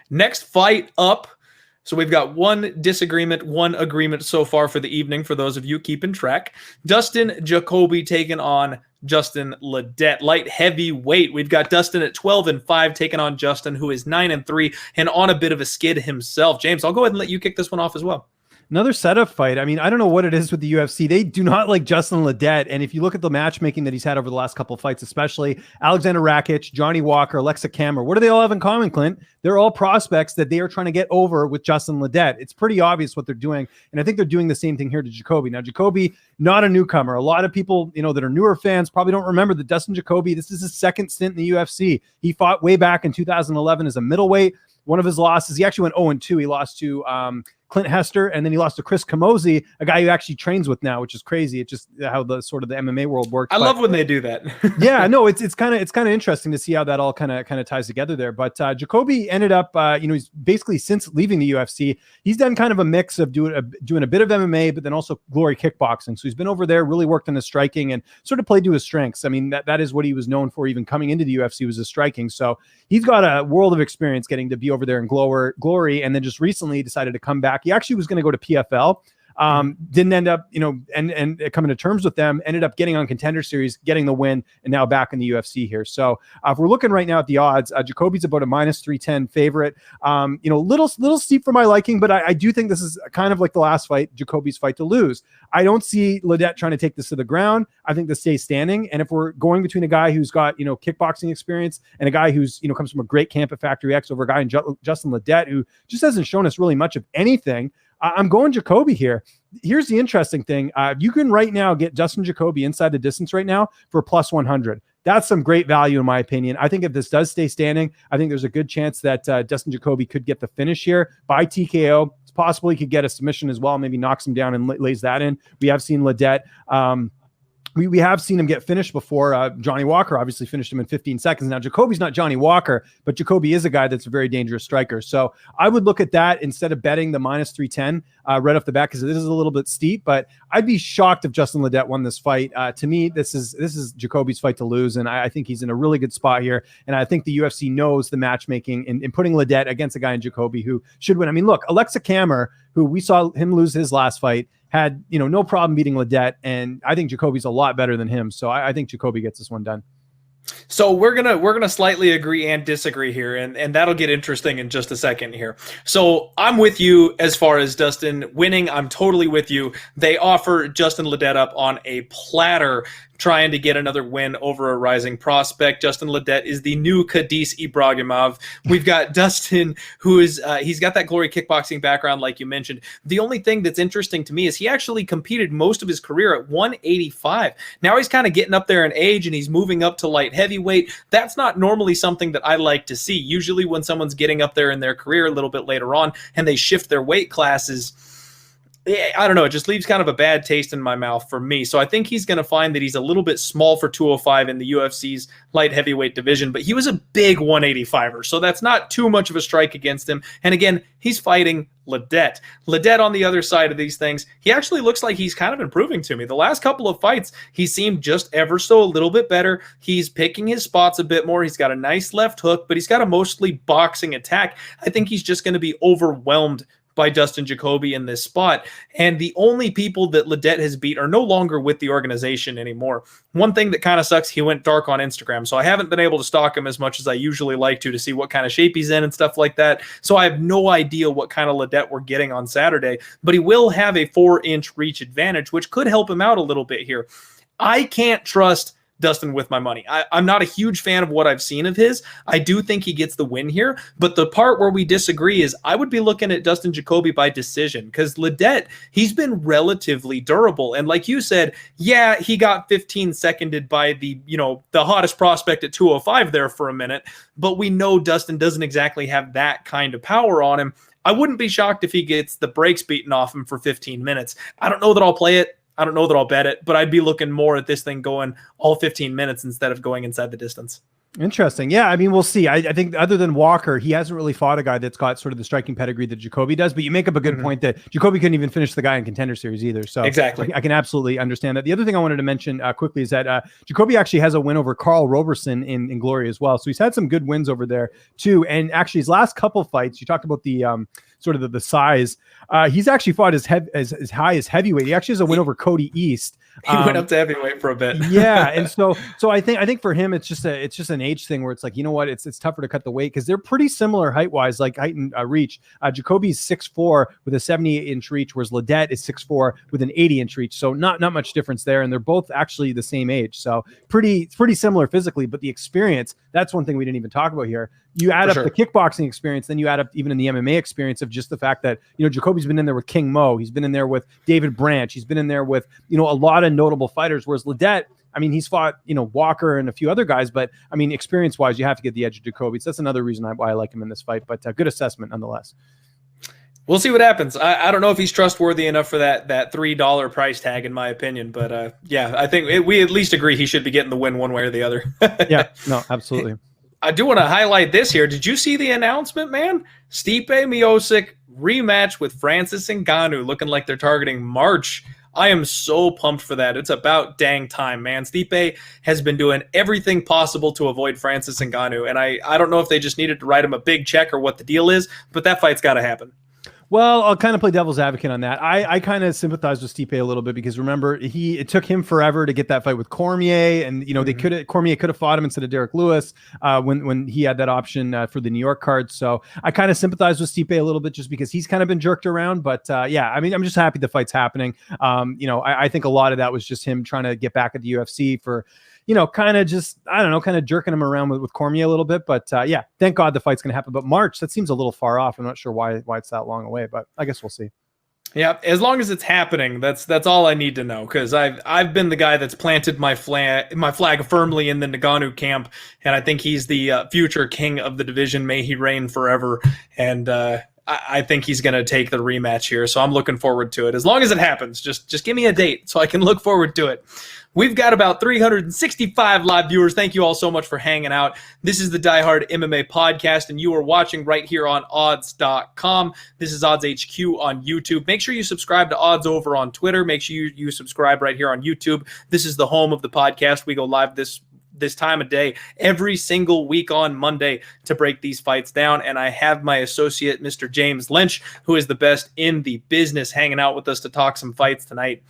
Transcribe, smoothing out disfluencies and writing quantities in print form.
Next fight up. So we've got one disagreement, one agreement so far for the evening, for those of you keeping track. Dustin Jacoby taking on Justin Ledet. Light heavyweight. We've got Dustin at 12-5 taking on Justin, who is 9-3 and on a bit of a skid himself. James, I'll go ahead and let you kick this one off as well. Another setup fight. I mean, I don't know what it is with the UFC. They do not like Justin Ledet. And if you look at the matchmaking that he's had over the last couple of fights, especially Alexander Rakic, Johnny Walker, Alexa Kammer, what do they all have in common, Clint? They're all prospects that they are trying to get over with Justin Ledet. It's pretty obvious what they're doing. And I think they're doing the same thing here to Jacoby. Now, Jacoby, not a newcomer. A lot of people, that are newer fans probably don't remember that Dustin Jacoby, this is his second stint in the UFC. He fought way back in 2011 as a middleweight. One of his losses, he actually went 0-2. He lost to Clint Hester, and then he lost to Chris Camozzi, a guy who actually trains with now, which is crazy. It's just how the sort of the MMA world works. I love when they do that. Yeah, no, it's kind of interesting to see how that all kind of ties together there. But Jacoby ended up, he's basically since leaving the UFC, he's done kind of a mix of doing a bit of MMA, but then also glory kickboxing. So he's been over there, really worked on his striking, and sort of played to his strengths. I mean, that is what he was known for, even coming into the UFC, was his striking. So he's got a world of experience getting to be over there in glory, and then just recently decided to come back. He actually was going to go to PFL. Didn't end up, and coming to terms with them, ended up getting on Contender Series, getting the win, and now back in the UFC here. So if we're looking right now at the odds, Jacoby's about a -310 favorite. Little steep for my liking, but I do think this is kind of like the last fight, Jacoby's fight to lose. I don't see Ledet trying to take this to the ground. I think this stays standing. And if we're going between a guy who's got, kickboxing experience and a guy who's, comes from a great camp at Factory X over a guy in Justin Ledet, who just hasn't shown us really much of anything, I'm going Jacoby here. Here's the interesting thing. You can right now get Dustin Jacoby inside the distance right now for +100. That's some great value in my opinion. I think if this does stay standing, I think there's a good chance that Dustin Jacoby could get the finish here by TKO. It's possible he could get a submission as well, maybe knocks him down and lays that in. We have seen Ledet. We have seen him get finished before. Johnny Walker obviously finished him in 15 seconds. Now, Jacoby's not Johnny Walker, but Jacoby is a guy that's a very dangerous striker. So I would look at that instead of betting the -310 right off the bat, because this is a little bit steep. But I'd be shocked if Justin Ledet won this fight. To me, this is Jacoby's fight to lose, and I think he's in a really good spot here. And I think the UFC knows the matchmaking in putting Ledet against a guy in Jacoby who should win. I mean, look, Alexa Kammer, who we saw him lose his last fight, had no problem beating Ledet, and I think Jacoby's a lot better than him. So I think Jacoby gets this one done. So we're gonna slightly agree and disagree here, and that'll get interesting in just a second here. So I'm with you as far as Dustin winning. I'm totally with you. They offer Justin Ledet up on a platter, trying to get another win over a rising prospect. Justin Ledet is the new Khadis Ibragimov. We've got Dustin, who is he's got that glory kickboxing background, like you mentioned. The only thing that's interesting to me is he actually competed most of his career at 185. Now he's kind of getting up there in age, and he's moving up to light heavyweight. That's not normally something that I like to see. Usually when someone's getting up there in their career a little bit later on and they shift their weight classes, I don't know, it just leaves kind of a bad taste in my mouth for me. So I think he's going to find that he's a little bit small for 205 in the UFC's light heavyweight division, but he was a big 185er, so that's not too much of a strike against him. And again, he's fighting Ledet. Ledet on the other side of these things, he actually looks like he's kind of improving to me. The last couple of fights, he seemed just ever so a little bit better. He's picking his spots a bit more. He's got a nice left hook, but he's got a mostly boxing attack. I think he's just going to be overwhelmed by Dustin Jacoby in this spot. And the only people that Ledet has beat are no longer with the organization anymore. One thing that kind of sucks, he went dark on Instagram, so I haven't been able to stalk him as much as I usually like to see what kind of shape he's in and stuff like that. So I have no idea what kind of Ledet we're getting on Saturday, but he will have a 4-inch reach advantage, which could help him out a little bit here. I can't trust Dustin with my money. I'm not a huge fan of what I've seen of his. I do think he gets the win here, but the part where we disagree is I would be looking at Dustin Jacoby by decision, because Ledet, he's been relatively durable. And like you said, yeah, he got 15 seconded by the hottest prospect at 205 there for a minute, but we know Dustin doesn't exactly have that kind of power on him. I wouldn't be shocked if he gets the brakes beaten off him for 15 minutes. I don't know that I'll play it. I don't know that I'll bet it, but I'd be looking more at this thing going all 15 minutes instead of going inside the distance. Interesting. Yeah, I mean, we'll see. I think other than Walker, he hasn't really fought a guy that's got sort of the striking pedigree that Jacoby does. But you make up a good point that Jacoby couldn't even finish the guy in Contender Series either. So exactly, I can absolutely understand that. The other thing I wanted to mention quickly is that Jacoby actually has a win over Carl Roberson in Glory as well. So he's had some good wins over there too. And actually, his last couple fights, you talked about the sort of the size. He's actually fought as high as heavyweight. He actually has a win over Cody East. He went up to heavyweight for a bit. Yeah, and so I think for him it's just an age thing where it's like, you know what, it's tougher to cut the weight because they're pretty similar height wise, like height and reach. Jacoby's 6'4" with a 78-inch reach, whereas Ledet is 6'4" with an 80-inch reach. So not much difference there, and they're both actually the same age. So pretty similar physically, but the experience, that's one thing we didn't even talk about here. You add up the kickboxing experience, then you add up even in the MMA experience of just the fact that, you know, Jacoby's been in there with King Mo, he's been in there with David Branch, he's been in there with, you know, a lot of notable fighters, whereas Ledet, I mean, he's fought, you know, Walker and a few other guys, but I mean, experience-wise, you have to get the edge of Jacoby. So that's another reason why I like him in this fight, but good assessment nonetheless. We'll see what happens. I don't know if he's trustworthy enough for that $3 price tag, in my opinion. But yeah, I think we at least agree he should be getting the win one way or the other. Yeah, no, absolutely. I do want to highlight this here. Did you see the announcement, man? Stipe Miocic rematch with Francis Ngannou, looking like they're targeting March. I am so pumped for that. It's about dang time, man. Stipe has been doing everything possible to avoid Francis Ngannou, and I don't know if they just needed to write him a big check or what the deal is, but that fight's got to happen. Well, I'll kind of play devil's advocate on that. I kind of sympathize with Stipe a little bit because remember, it took him forever to get that fight with Cormier, and you know Cormier could have fought him instead of Derek Lewis when he had that option for the New York card. So I kind of sympathize with Stipe a little bit just because he's kind of been jerked around. But yeah, I mean, I'm just happy the fight's happening. You know, I think a lot of that was just him trying to get back at the UFC for, you know, kind of just, I don't know, kind of jerking him around with Cormier a little bit. But yeah, thank God the fight's going to happen. But March, that seems a little far off. I'm not sure why it's that long away, but I guess we'll see. Yeah, as long as it's happening, that's all I need to know, because I've been the guy that's planted my flag firmly in the Ngannou camp, and I think he's the future king of the division. May he reign forever. And I think he's going to take the rematch here, so I'm looking forward to it. As long as it happens, just give me a date so I can look forward to it. We've got about 365 live viewers. Thank you all so much for hanging out. This is the Die Hard MMA Podcast, and you are watching right here on odds.com. This is Odds HQ on YouTube. Make sure you subscribe to Odds over on Twitter. Make sure you subscribe right here on YouTube. This is the home of the podcast. We go live this time of day every single week on Monday to break these fights down. And I have my associate, Mr. James Lynch, who is the best in the business, hanging out with us to talk some fights tonight.